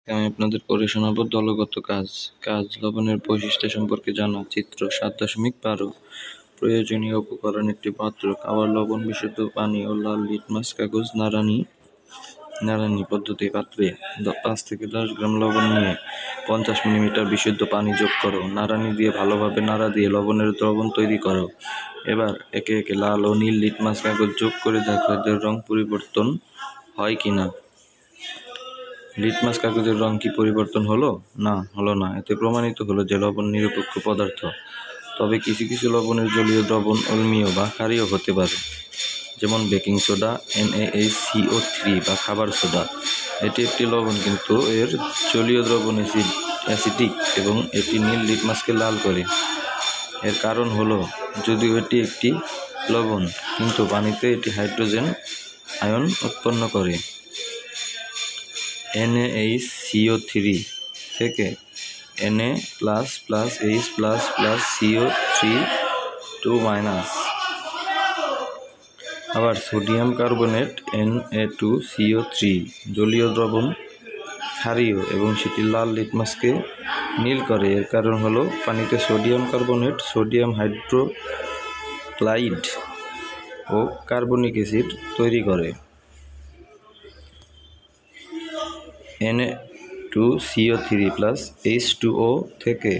আমি আপনাদের পড়ে শোনাব দলগত কাজ। লবণের বৈশিষ্ট্য সম্পর্কে জানা। চিত্র ৭.১২। প্রয়োজনীয় উপকরণ: একটি পাত্র, খাবার লবণ, বিশুদ্ধ পানি ও লাল লিটমাস কাগজ। নাড়ানি পদ্ধতি: পাত্রে ৫ থেকে ১০ গ্রাম লবণ নিয়ে ৫০ মিলিমিটার বিশুদ্ধ পানি যোগ করো। নাড়ানি দিয়ে ভালোভাবে নাড়া দিয়ে লবণের দ্রবণ তৈরি করো। এবার একে একে লাল ও নীল লিটমাস কাগজ যোগ করে দেখো এদের রং পরিবর্তন হয় কিনা। লিটমাস কাগজের রং কি পরিবর্তন হলো না। এতে প্রমাণিত হলো যে লবণ নিরপেক্ষ পদার্থ। তবে কিছু কিছু লবণের জলীয় দ্রবণ অম্লীয় বা ক্ষারীয় হতে পারে, যেমন বেকিং সোডা, NaHCO3 বা খাবার সোডা। এটি একটি লবণ, কিন্তু এর জলীয় দ্রবণ অ্যাসিডিক এবং এটি নীল লিটমাসকে লাল করে। এর কারণ হলো, যদিও এটি একটি লবণ, কিন্তু পানিতে এটি হাইড্রোজেন আয়ন উৎপন্ন করে। NaHCO3 থেকে Na++H++CO3 আবার সোডিয়াম কার্বনেট Na2CO3 জলীয় দ্রবণ ক্ষারীয় এবং সেটি লাল লিটমাসকে নীল করে। এর কারণ হলো, পানিতে সোডিয়াম কার্বনেট সোডিয়াম হাইড্রোক্সাইড ও কার্বনিক অ্যাসিড তৈরি করে। Na2CO3+H2O থেকে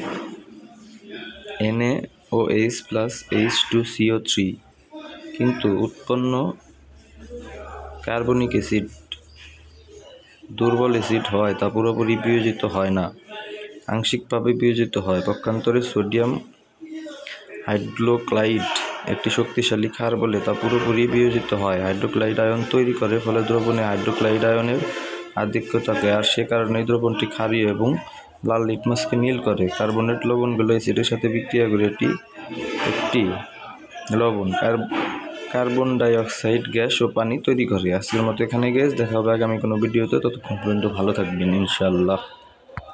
NaOH+H2CO3, কিন্তু উৎপন্ন কার্বনিক অ্যাসিড দুর্বল অ্যাসিড হয়, তা পুরোপুরি বিয়োজিত হয় না, আংশিকভাবে বিয়োজিত হয়। পক্ষান্তরে সোডিয়াম হাইড্রোক্সাইড একটি শক্তিশালী ক্ষার বলে তা পুরোপুরি বিয়োজিত হয়, হাইড্রোক্সাইড আয়ন তৈরি করে। ফলে দ্রবণে হাইড্রোক্সাইড আয়নের আধিক্য থাকে, আর সে কারণেই দ্রবণটি ক্ষারীয় এবং লাল লিটমাসকে নীল করে। কার্বনেট লবণগুলো অ্যাসিডের সাথে বিক্রিয়া করে এটি একটি লবণ, কার্বন ডাইঅক্সাইড গ্যাস ও পানি তৈরি করে। আজকের মতো এখানে গ্যাস, দেখা হবে আগামী কোনো ভিডিওতে। ততক্ষণ পর্যন্ত ভালো থাকবেন, ইনশাআল্লাহ।